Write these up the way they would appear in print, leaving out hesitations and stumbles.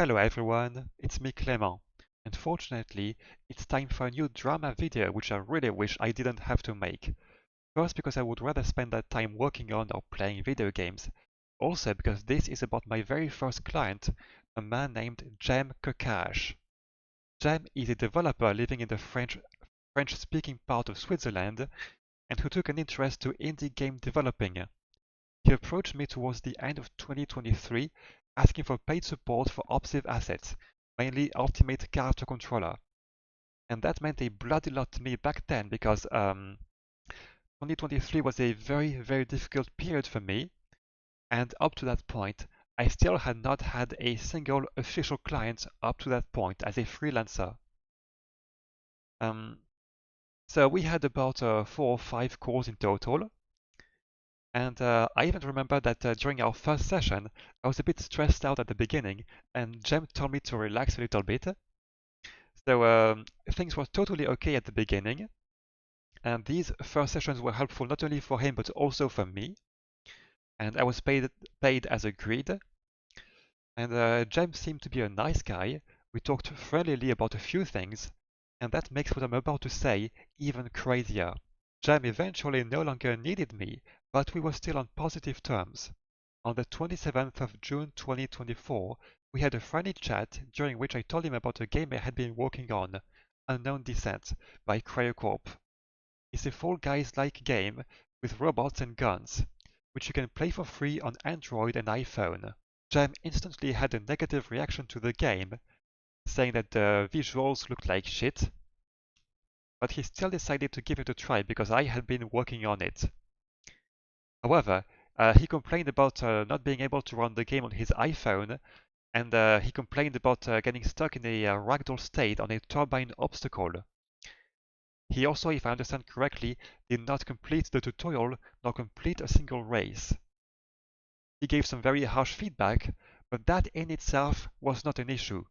Hello everyone, it's me Clément. Unfortunately, it's time for a new drama video which I really wish I didn't have to make. First because I would rather spend that time working on or playing video games. Also because this is about my very first client, a man named Cem Köker. Cem is a developer living in the French-speaking part of Switzerland and who took an interest to indie game developing. He approached me towards the end of 2023 asking for paid support for Obsive assets, mainly Ultimate Character Controller. And that meant a bloody lot to me back then because 2023 was a very difficult period for me, and up to that point I still had not had a single official client up to that point as a freelancer. So we had about 4 or 5 calls in total. And I even remember that during our first session, I was a bit stressed out at the beginning, and Cem told me to relax a little bit. So things were totally okay at the beginning, and these first sessions were helpful not only for him but also for me. And I was paid as agreed. And Cem seemed to be a nice guy. We talked friendlily about a few things, and that makes what I'm about to say even crazier. Cem eventually no longer needed me, but we were still on positive terms. On the 27th of June 2024, we had a friendly chat during which I told him about a game I had been working on, Unknown Descent by Cryocorp. It's a Fall Guys-like game with robots and guns, which you can play for free on Android and iPhone. Cem instantly had a negative reaction to the game, saying that the visuals looked like shit, but he still decided to give it a try because I had been working on it. However, he complained about not being able to run the game on his iPhone, and he complained about getting stuck in a ragdoll state on a turbine obstacle. He also, if I understand correctly, did not complete the tutorial nor complete a single race. He gave some very harsh feedback, but that in itself was not an issue.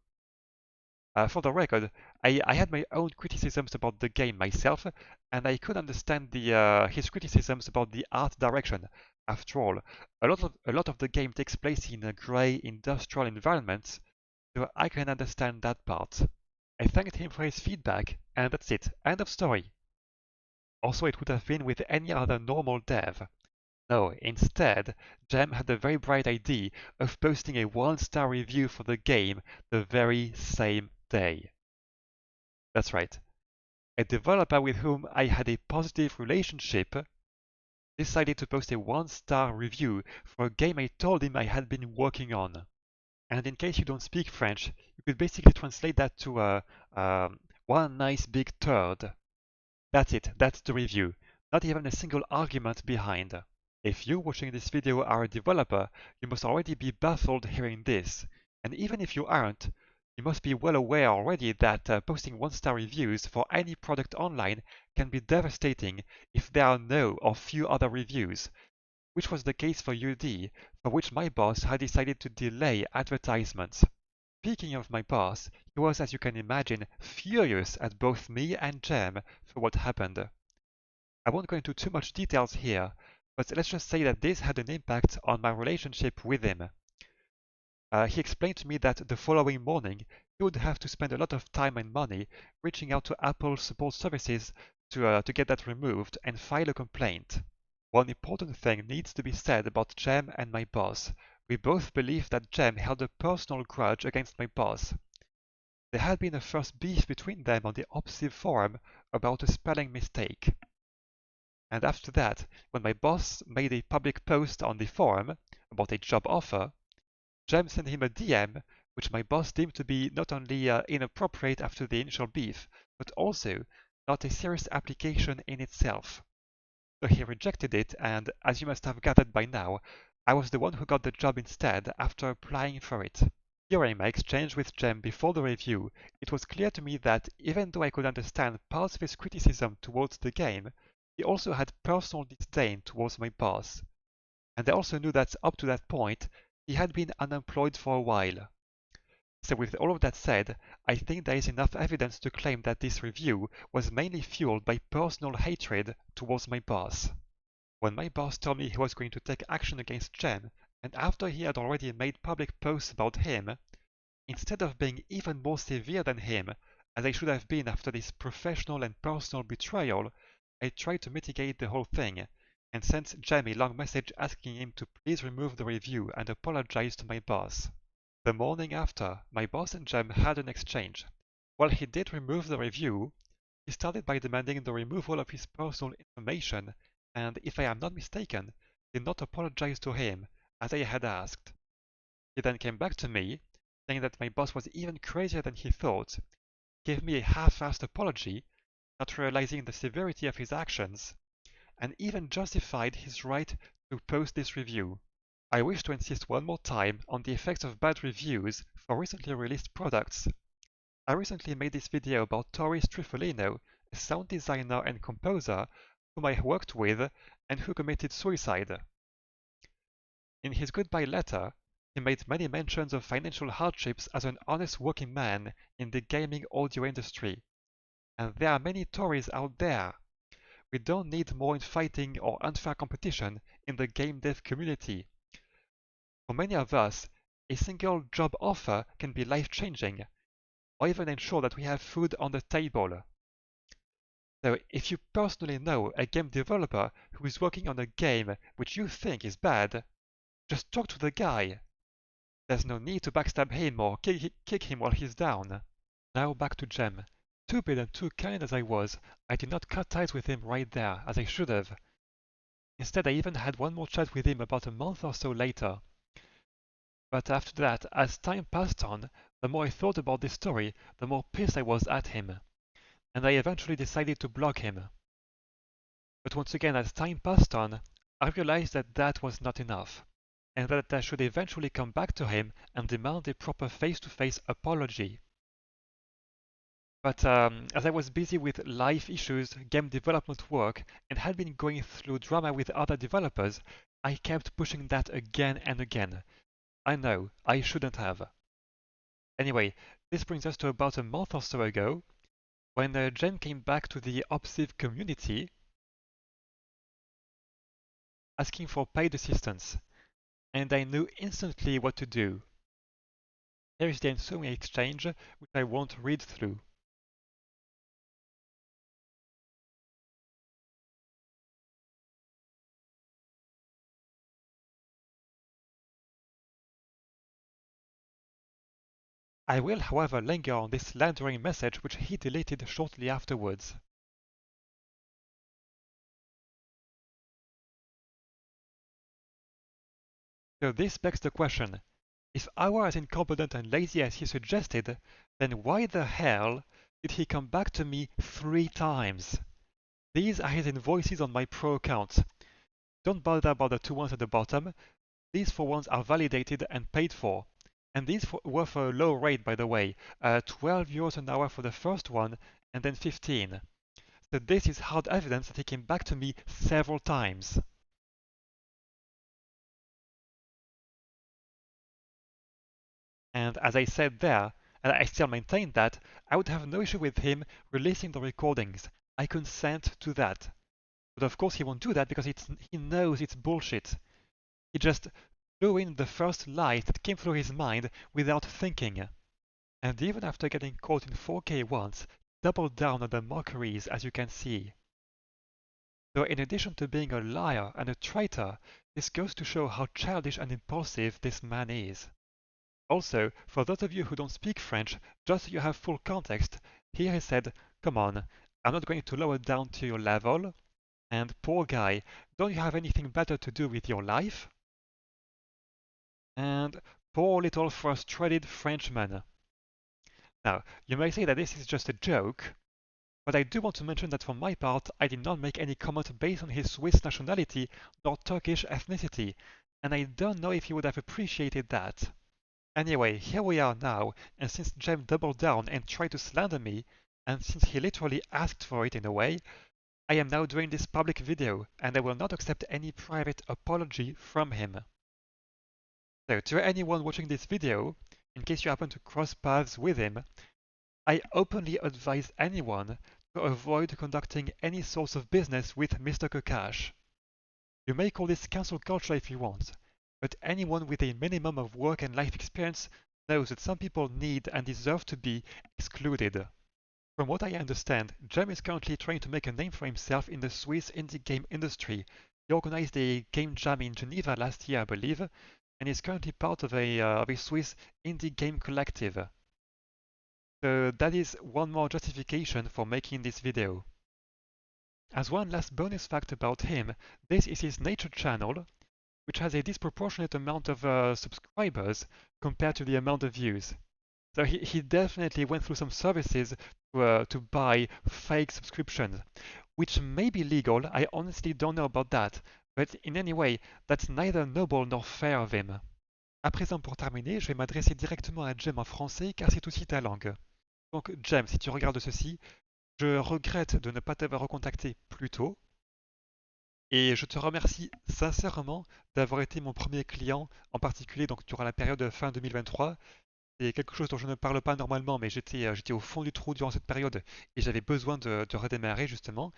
For the record, I had my own criticisms about the game myself, and I could understand his criticisms about the art direction. After all, a lot of the game takes place in a grey industrial environment, so I can understand that part. I thanked him for his feedback, and that's it. End of story. Also, it would have been with any other normal dev. No, instead, Cem had the very bright idea of posting a 1-star review for the game the very same day. That's right. A developer with whom I had a positive relationship decided to post a 1-star review for a game I told him I had been working on. And in case you don't speak French, you could basically translate that to one nice big turd. That's it, that's the review. Not even a single argument behind. If you watching this video are a developer, you must already be baffled hearing this. And even if you aren't, you must be well aware already that posting 1-star reviews for any product online can be devastating if there are no or few other reviews, which was the case for UD, for which my boss had decided to delay advertisements. Speaking of my boss, he was, as you can imagine, furious at both me and Cem for what happened. I won't go into too much details here, but let's just say that this had an impact on my relationship with him. He explained to me that the following morning he would have to spend a lot of time and money reaching out to Apple support services to get that removed and file a complaint. One important thing needs to be said about Cem and my boss. We both believe that Cem held a personal grudge against my boss. There had been a first beef between them on the Obsive forum about a spelling mistake. And after that, when my boss made a public post on the forum about a job offer, Cem sent him a DM, which my boss deemed to be not only inappropriate after the initial beef, but also not a serious application in itself. So he rejected it, and as you must have gathered by now, I was the one who got the job instead after applying for it. During my exchange with Cem before the review, it was clear to me that even though I could understand parts of his criticism towards the game, he also had personal disdain towards my boss. And I also knew that up to that point, he had been unemployed for a while. So with all of that said, I think there is enough evidence to claim that this review was mainly fueled by personal hatred towards my boss. When my boss told me he was going to take action against Cem, and after he had already made public posts about him, Instead of being even more severe than him, as I should have been after this professional and personal betrayal, I tried to mitigate the whole thing, and sent Cem a long message asking him to please remove the review and apologize to my boss. The morning after, my boss and Cem had an exchange. While he did remove the review, he started by demanding the removal of his personal information, and if I am not mistaken, did not apologize to him, as I had asked. He then came back to me, saying that my boss was even crazier than he thought, gave me a half-assed apology, not realizing the severity of his actions, and even justified his right to post this review. I wish to insist one more time on the effects of bad reviews for recently released products. I recently made this video about Tori Strifolino, a sound designer and composer whom I worked with and who committed suicide. In his goodbye letter, he made many mentions of financial hardships as an honest working man in the gaming audio industry. And there are many Tories out there. We don't need more infighting or unfair competition in the game dev community. For many of us, a single job offer can be life-changing, or even ensure that we have food on the table. So if you personally know a game developer who is working on a game which you think is bad, just talk to the guy. There's no need to backstab him or kick him while he's down. Now back to Cem. Stupid and too kind as I was, I did not cut ties with him right there, as I should have. Instead, I even had one more chat with him about a month or so later. But after that, as time passed on, the more I thought about this story, the more pissed I was at him, and I eventually decided to block him. But once again, as time passed on, I realized that that was not enough, and that I should eventually come back to him and demand a proper face-to-face apology. But as I was busy with life issues, game development work, and had been going through drama with other developers, I kept pushing that again and again. I know, I shouldn't have. Anyway, this brings us to about a month or so ago, when Cem came back to the Obsive community asking for paid assistance, and I knew instantly what to do. Here is the ensuing exchange, which I won't read through. I will, however, linger on this slandering message which he deleted shortly afterwards. So this begs the question, if I were as incompetent and lazy as he suggested, then why the hell did he come back to me 3 times? These are his invoices on my pro account. Don't bother about the 2 ones at the bottom. These 4 ones are validated and paid for. And these were for a low rate, by the way, 12 euros an hour for the first one, and then 15. So this is hard evidence that he came back to me several times. And as I said there, and I still maintain that, I would have no issue with him releasing the recordings. I consent to that. But of course he won't do that because he knows it's bullshit. He just threw in the first lie that came through his mind without thinking. And even after getting caught in 4K once, doubled down on the mockeries, as you can see. So in addition to being a liar and a traitor, this goes to show how childish and impulsive this man is. Also, for those of you who don't speak French, just so you have full context, here he said, "Come on, I'm not going to lower down to your level," and "Poor guy, don't you have anything better to do with your life?" And "Poor little frustrated Frenchman." Now, you may say that this is just a joke, but I do want to mention that for my part, I did not make any comment based on his Swiss nationality nor Turkish ethnicity, and I don't know if he would have appreciated that. Anyway, here we are now, and since Cem doubled down and tried to slander me, and since he literally asked for it in a way, I am now doing this public video, and I will not accept any private apology from him. So, to anyone watching this video, in case you happen to cross paths with him, I openly advise anyone to avoid conducting any sorts of business with Mr Köker. You may call this cancel culture if you want, but anyone with a minimum of work and life experience knows that some people need and deserve to be excluded. From what I understand, Jem is currently trying to make a name for himself in the Swiss indie game industry. He organized a game jam in Geneva last year, I believe, and is currently part of a Swiss indie game collective. So that is one more justification for making this video. As one last bonus fact about him, this is his nature channel, which has a disproportionate amount of subscribers compared to the amount of views. So he definitely went through some services to buy fake subscriptions, which may be legal. I honestly don't know about that. But in any way, that's neither noble nor fair of him. À présent, pour terminer, je vais m'adresser directement à Jem en français car c'est aussi ta langue. Donc, Jem, si tu regardes ceci, je regrette de ne pas t'avoir recontacté plus tôt et je te remercie sincèrement d'avoir été mon premier client, en particulier donc durant la période fin 2023. C'est quelque chose dont je ne parle pas normalement, mais j'étais au fond du trou durant cette période et j'avais besoin de redémarrer justement.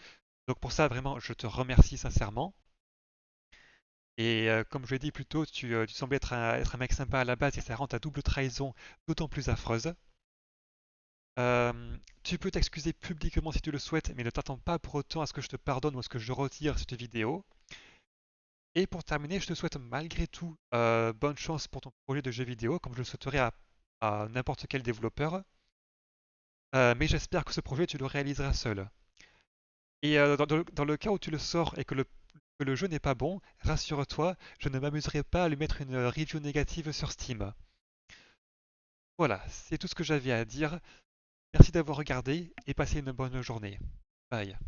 Donc pour ça, vraiment, je te remercie sincèrement. Et comme je l'ai dit plus tôt, tu semblais être un mec sympa à la base et ça rend ta double trahison d'autant plus affreuse. Tu peux t'excuser publiquement si tu le souhaites, mais ne t'attends pas pour autant à ce que je te pardonne ou à ce que je retire cette vidéo. Et pour terminer, je te souhaite malgré tout bonne chance pour ton projet de jeu vidéo, comme je le souhaiterais à n'importe quel développeur. Mais j'espère que ce projet, tu le réaliseras seul. Et dans le cas où tu le sors et que le jeu n'est pas bon, rassure-toi, je ne m'amuserai pas à lui mettre une review négative sur Steam. Voilà, c'est tout ce que j'avais à dire. Merci d'avoir regardé et passez une bonne journée. Bye.